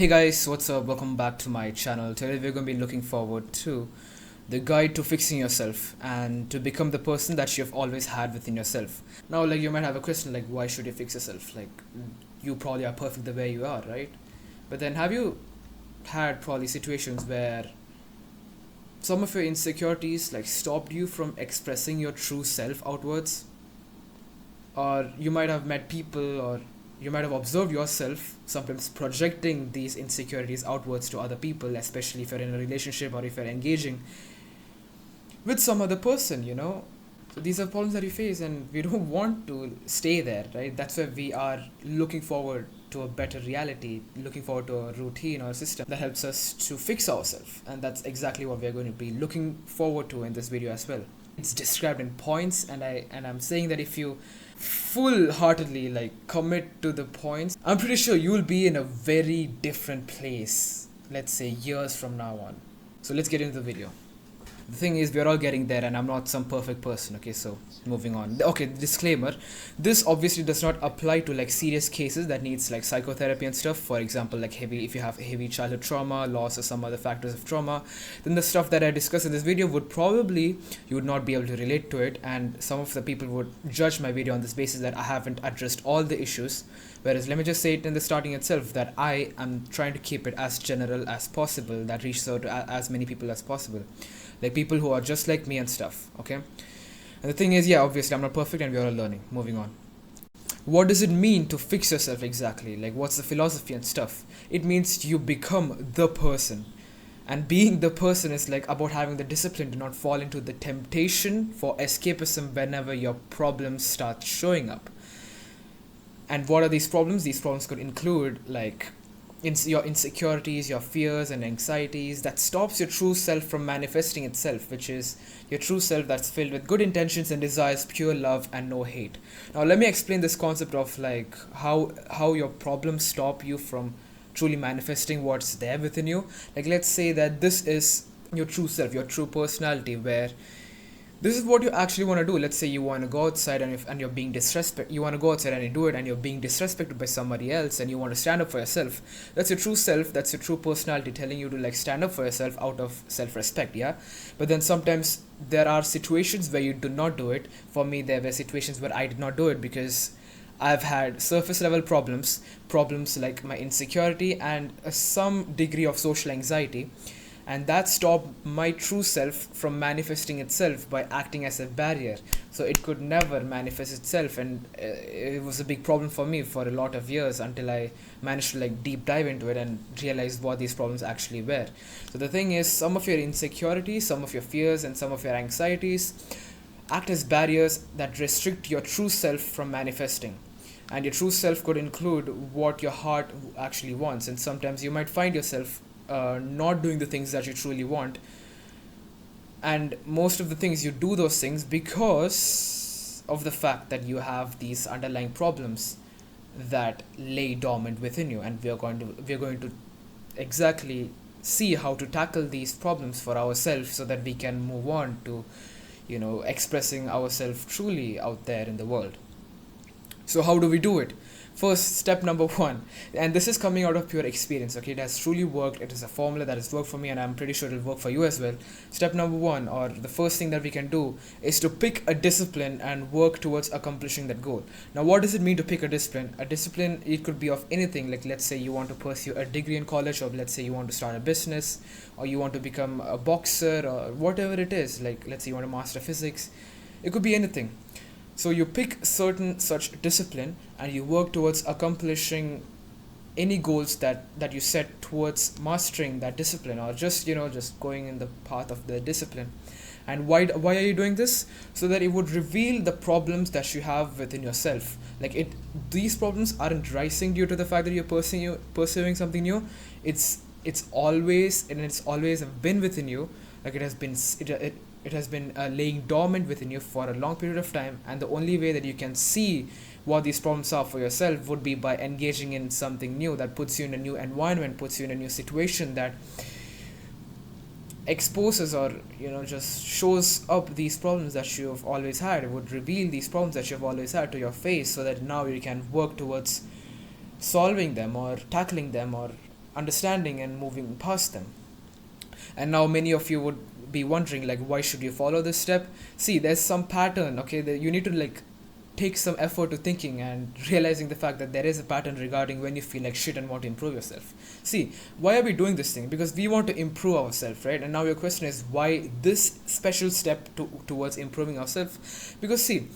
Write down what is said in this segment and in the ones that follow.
Hey guys, what's up? Welcome back to my channel. Today we're going to be looking forward to the guide to fixing yourself and to become the person that you've always had within yourself. Now, you might have a question why should you fix yourself? You probably are perfect the way you are, right? But then have you had probably situations where some of your insecurities stopped you from expressing your true self outwards? Or you might have met people, or you might have observed yourself sometimes projecting these insecurities outwards to other people, especially if you're in a relationship or if you're engaging with some other person. So these are problems that we face, and we don't want to stay there, right? That's why we are looking forward to a better reality, looking forward to a routine or a system that helps us to fix ourselves, and that's exactly what we're going to be looking forward to in this video as well. It's described in points, and I'm saying that if you full-heartedly commit to the points, I'm pretty sure you'll be in a very different place, let's say years from now on. So let's get into the video. The thing is, we're all getting there, and I'm not some perfect person, okay? So moving on. Okay, disclaimer, this obviously does not apply to serious cases that needs psychotherapy and stuff. For example, if you have heavy childhood trauma, loss, or some other factors of trauma, then the stuff that I discuss in this video you would not be able to relate to it, and some of the people would judge my video on this basis that I haven't addressed all the issues. Whereas let me just say it in the starting itself that I am trying to keep it as general as possible, that reaches out to as many people as possible, people who are just like me and stuff, okay? And the thing is, obviously I'm not perfect and we're all learning. Moving on. What does it mean to fix yourself exactly? What's the philosophy and stuff? It means you become the person. And being the person is about having the discipline to not fall into the temptation for escapism whenever your problems start showing up. And what are these problems? These problems could include your insecurities, your fears and anxieties that stops your true self from manifesting itself, which is your true self that's filled with good intentions and desires, pure love and no hate. Now let me explain this concept of how your problems stop you from truly manifesting what's there within you. Let's say that this is your true self, your true personality, where this is what you actually want to do. Let's say you want to go outside and you're being you want to go outside and you do it and you're being disrespected by somebody else and you want to stand up for yourself. That's your true self, that's your true personality telling you to stand up for yourself out of self-respect, yeah? But then sometimes there are situations where you do not do it. For me, there were situations where I did not do it because I've had surface level problems like my insecurity and some degree of social anxiety. And that stopped my true self from manifesting itself by acting as a barrier. So it could never manifest itself, and it was a big problem for me for a lot of years until I managed to deep dive into it and realize what these problems actually were. So the thing is, some of your insecurities, some of your fears and some of your anxieties act as barriers that restrict your true self from manifesting. And your true self could include what your heart actually wants, and sometimes you might find yourself not doing the things that you truly want, and most of the things you do those things because of the fact that you have these underlying problems that lay dormant within you. And we're going to exactly see how to tackle these problems for ourselves so that we can move on to expressing ourselves truly out there in the world. So how do we do it? First, step number one, and this is coming out of pure experience, okay? It has truly worked. It is a formula that has worked for me, and I'm pretty sure it'll work for you as well. Step number one, or the first thing that we can do, is to pick a discipline and work towards accomplishing that goal. Now, what does it mean to pick a discipline? A discipline, it could be of anything. Let's say you want to pursue a degree in college, or let's say you want to start a business, or you want to become a boxer, or whatever it is. Let's say you want to master physics. It could be anything. So you pick certain such discipline and you work towards accomplishing any goals that you set towards mastering that discipline, or just going in the path of the discipline. And why are you doing this? So that it would reveal the problems that you have within yourself. These problems aren't rising due to the fact that you're pursuing something new. It's always been within you. It has been laying dormant within you for a long period of time, and the only way that you can see what these problems are for yourself would be by engaging in something new that puts you in a new environment, puts you in a new situation that exposes or just shows up these problems that you've always had. It would reveal these problems that you've always had to your face, so that now you can work towards solving them or tackling them or understanding and moving past them. And now many of you would be wondering, like, why should you follow this step? See, there's some pattern, okay, that you need to like take some effort to thinking and realizing the fact that there is a pattern regarding when you feel like shit and want to improve yourself. See, why are we doing this thing? Because we want to improve ourselves, right? And now your question is, why this special step towards improving ourselves? Because see,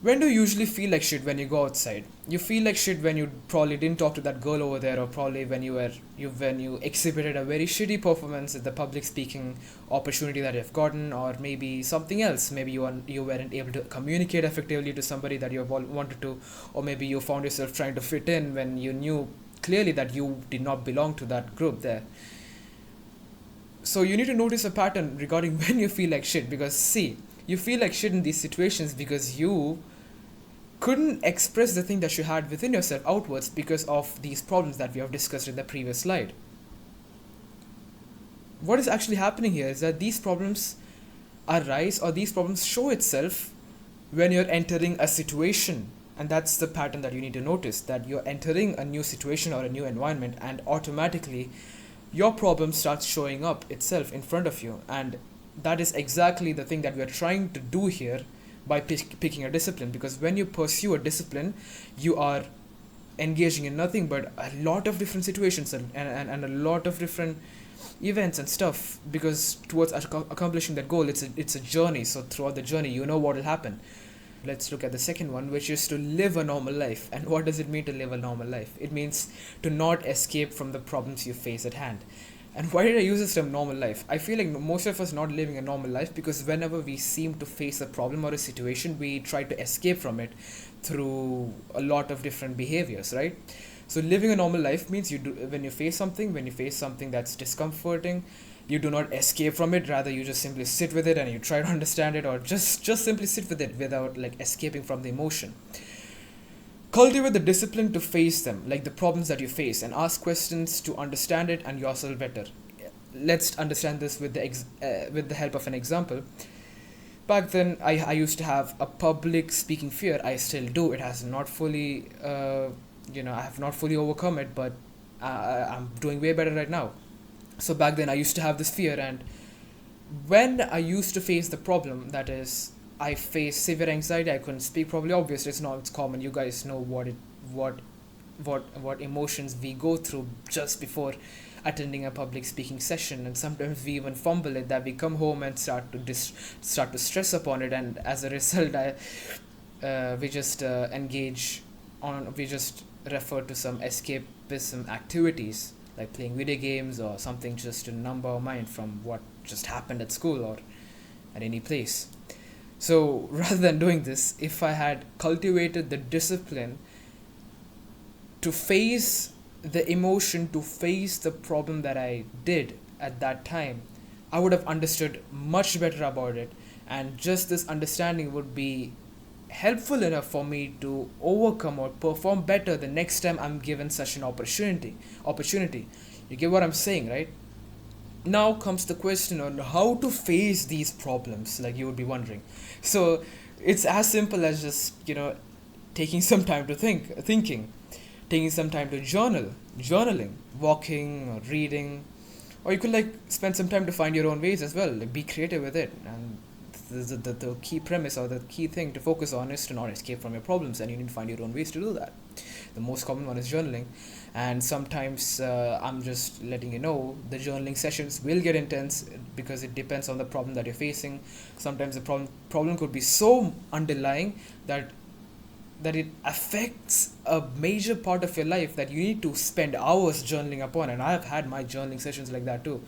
when do you usually feel like shit? When you go outside, you feel like shit when you probably didn't talk to that girl over there, or probably when you exhibited a very shitty performance at the public speaking opportunity that you've gotten, or maybe something else. Maybe you weren't able to communicate effectively to somebody that you wanted to, or maybe you found yourself trying to fit in when you knew clearly that you did not belong to that group there. So you need to notice a pattern regarding when you feel like shit, because see, you feel like shit in these situations because you couldn't express the thing that you had within yourself outwards because of these problems that we have discussed in the previous slide. What is actually happening here is that these problems arise, or these problems show itself when you're entering a situation. And that's the pattern that you need to notice, that you're entering a new situation or a new environment, and automatically your problem starts showing up itself in front of you. And that is exactly the thing that we are trying to do here by picking a discipline. Because when you pursue a discipline, you are engaging in nothing but a lot of different situations and a lot of different events and stuff, because towards accomplishing that goal, it's a journey. So throughout the journey, you know what will happen. Let's look at the second one, which is to live a normal life. And what does it mean to live a normal life? It means to not escape from the problems you face at hand. And why did I use this term normal life? I feel like most of us not living a normal life because whenever we seem to face a problem or a situation, we try to escape from it through a lot of different behaviors, right? So living a normal life means when you face something that's discomforting, you do not escape from it. Rather, you just simply sit with it and you try to understand it, or just simply sit with it without like escaping from the emotion. Cultivate the discipline to face them, like the problems that you face, and ask questions to understand it and yourself better. Let's understand this with the help of an example. Back then, I used to have a public speaking fear. I still do. It has not fully, I have not fully overcome it, but I'm doing way better right now. So back then, I used to have this fear, and when I used to face the problem, that is, I faced severe anxiety. I couldn't speak properly. Obviously, it's common. You guys know what emotions we go through just before attending a public speaking session, and sometimes we even fumble it. That we come home and start to stress upon it, and as a result, we just we just refer to some escapism activities like playing video games or something, just to numb our mind from what just happened at school or at any place. So rather than doing this, if I had cultivated the discipline to face the emotion, to face the problem that I did at that time, I would have understood much better about it, and just this understanding would be helpful enough for me to overcome or perform better the next time I'm given such an opportunity. You get what I'm saying, right? Now comes the question on how to face these problems, like you would be wondering. So it's as simple as just, taking some time to thinking, taking some time to journaling, walking or reading, or you could like spend some time to find your own ways as well, like be creative with it. And the key premise or the key thing to focus on is to not escape from your problems, and you need to find your own ways to do that. The most common one is journaling, and sometimes I'm just letting you know the journaling sessions will get intense because it depends on the problem that you're facing. Sometimes the problem could be so underlying that it affects a major part of your life that you need to spend hours journaling upon, and I have had my journaling sessions like that too.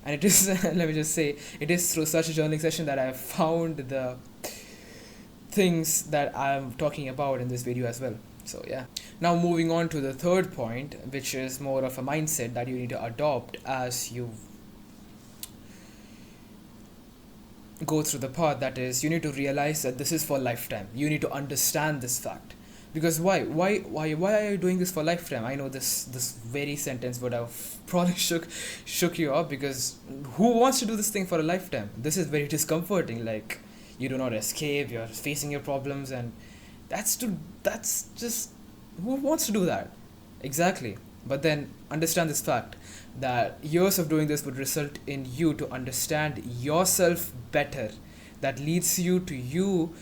And it is, let me just say, it is through such a journaling session that I have found the things that I'm talking about in this video as well. So yeah. Now moving on to the third point, which is more of a mindset that you need to adopt as you go through the path. That is, you need to realize that this is for lifetime. You need to understand this fact. Because why are you doing this for lifetime? I know this very sentence would have probably shook you up, because who wants to do this thing for a lifetime? This is very discomforting. Like, you do not escape, you're facing your problems, and that's just, who wants to do that? Exactly. But then understand this fact that years of doing this would result in you to understand yourself better. That leads you to you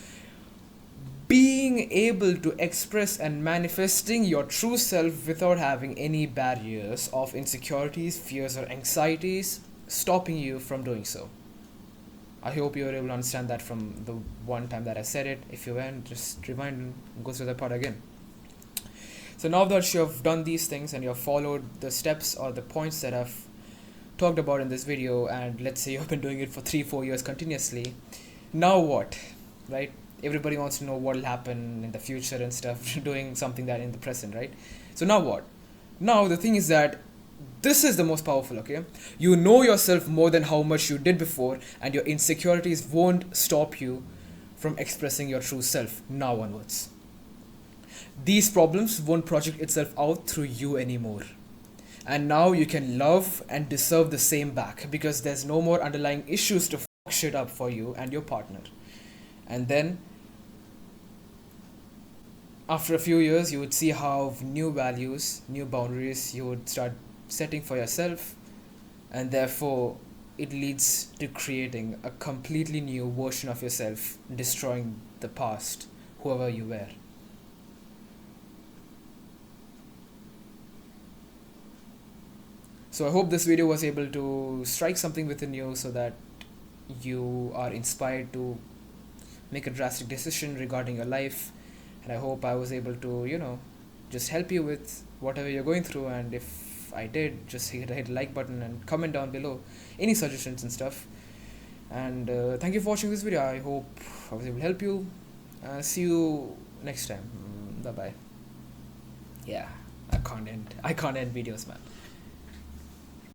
being able to express and manifesting your true self without having any barriers of insecurities, fears, or anxieties stopping you from doing so. I hope you were able to understand that from the one time that I said it. If you weren't, just rewind and go through that part again. So now that you have done these things and you have followed the steps or the points that I've talked about in this video, and let's say you've been doing it for 3-4 years continuously, now what? Right? Everybody wants to know what will happen in the future and stuff, doing something that in the present, right? So now what? Now the thing is that this is the most powerful, okay? You know yourself more than how much you did before, and your insecurities won't stop you from expressing your true self now onwards. These problems won't project itself out through you anymore. And now you can love and deserve the same back, because there's no more underlying issues to fuck shit up for you and your partner. And then after a few years, you would see how new values, new boundaries you would start setting for yourself, and therefore it leads to creating a completely new version of yourself, destroying the past, whoever you were. So I hope this video was able to strike something within you so that you are inspired to make a drastic decision regarding your life. And I hope I was able to, just help you with whatever you're going through. And if I did, just hit the like button and comment down below any suggestions and stuff. And thank you for watching this video. I hope I was able to help you. See you next time. Bye bye. Yeah, I can't end videos, man.